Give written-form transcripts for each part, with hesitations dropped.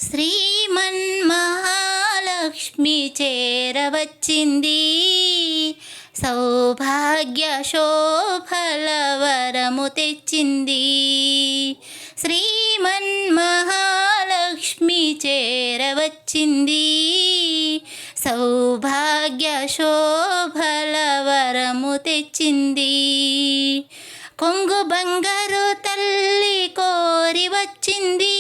శ్రీమన్మహాలక్ష్మి చేరవచ్చింది, సౌభాగ్య శోభల వరము తెచ్చింది. శ్రీమన్మహాలక్ష్మి చేరవచ్చింది, సౌభాగ్య శోభల వరము తెచ్చింది. కొంగు బంగారు తల్లి కోరి వచ్చింది,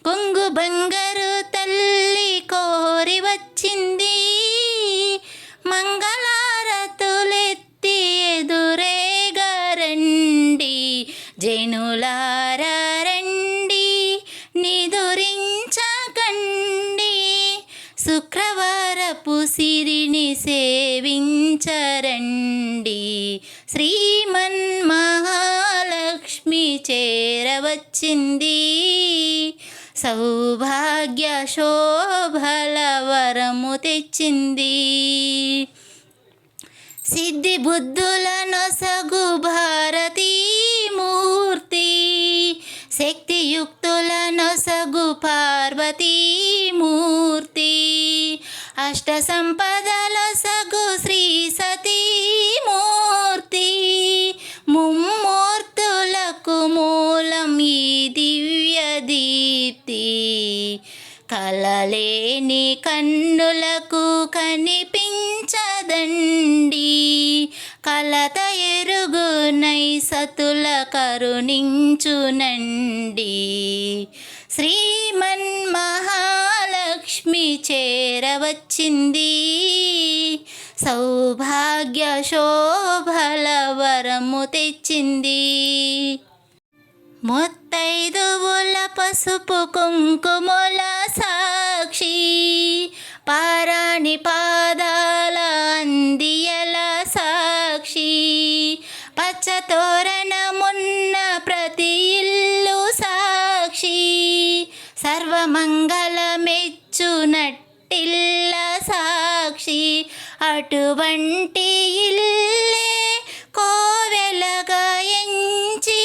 కొంగు బంగారు తల్లి కోరి వచ్చింది. మంగళారతులెత్తి ఎదురేగా రండి, జనులారా రండి, నిదురించకండి. శుక్రవారపు సిరిని సేవించరండి, శ్రీమన్మహాలక్ష్మి చేరవచ్చింది, సౌభాగ్య శోభల వరము తెచ్చింది. సిద్ధి బుద్ధుల నొసగు భారతీ మూర్తి, శక్తియుక్తుల నొసగు పార్వతీ మూర్తి, అష్ట సంపదల సగు శ్రీ సతీ మూర్తి. ముమ్మూర్తులకు మూలం ఈ దివ్య దీప్తి, కలలేని కన్నులకు కనిపించదండి. కలత ఎరుగునై సతుల కరుణించునండి. శ్రీమన్మహాలక్ష్మి చేరవచ్చింది, సౌభాగ్య శోభల వరము తెచ్చింది. ముత్తైదువుల పసుపు కుంకుమల సాక్షి, పారాణి పాదాల అందియల సాక్షి, పచ్చతోరణమున్న ప్రతి ఇల్లు సాక్షి, సర్వమంగళమెచ్చునట్టిల్ల సాక్షి. అటువంటి ఇల్లే కోవెలగా ఎంచి,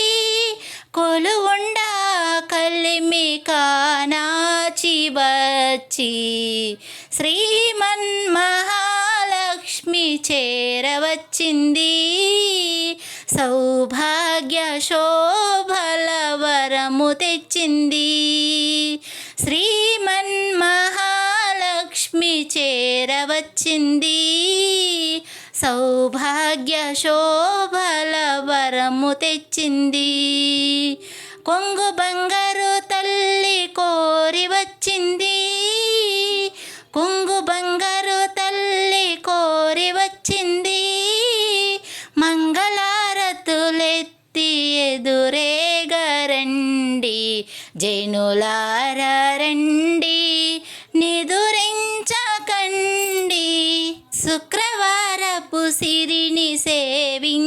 కొలువుండా కలిమి కానాచి వచ్చి, శ్రీమన్మహాలక్ష్మి చేరవచ్చింది, సౌభాగ్య శోభల వరము తెచ్చింది. శ్రీమన్మహాలక్ష్మి చేరవచ్చింది, సౌభాగ్య శోభల వరము తెచ్చింది. కొంగు బంగారు తల్లి కోరి వచ్చింది, కొంగు బంగారు తల్లి కోరి వచ్చింది. మంగళారతులెత్తి ఎదురేగా రండి, జనులారా రండి, నిదురించకండి. శుక్రవారపు సిరిని సేవించరండి,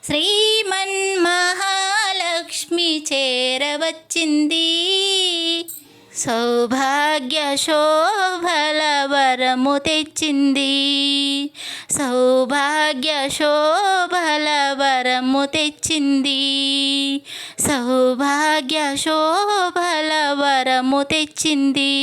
శ్రీమన్మహాలక్ష్మి చేరవచ్చింది, సౌభాగ్య శోభల వరము తెచ్చింది, సౌభాగ్య శోభల వరము తెచ్చింది, సౌభాగ్య శోభల వరము తెచ్చింది.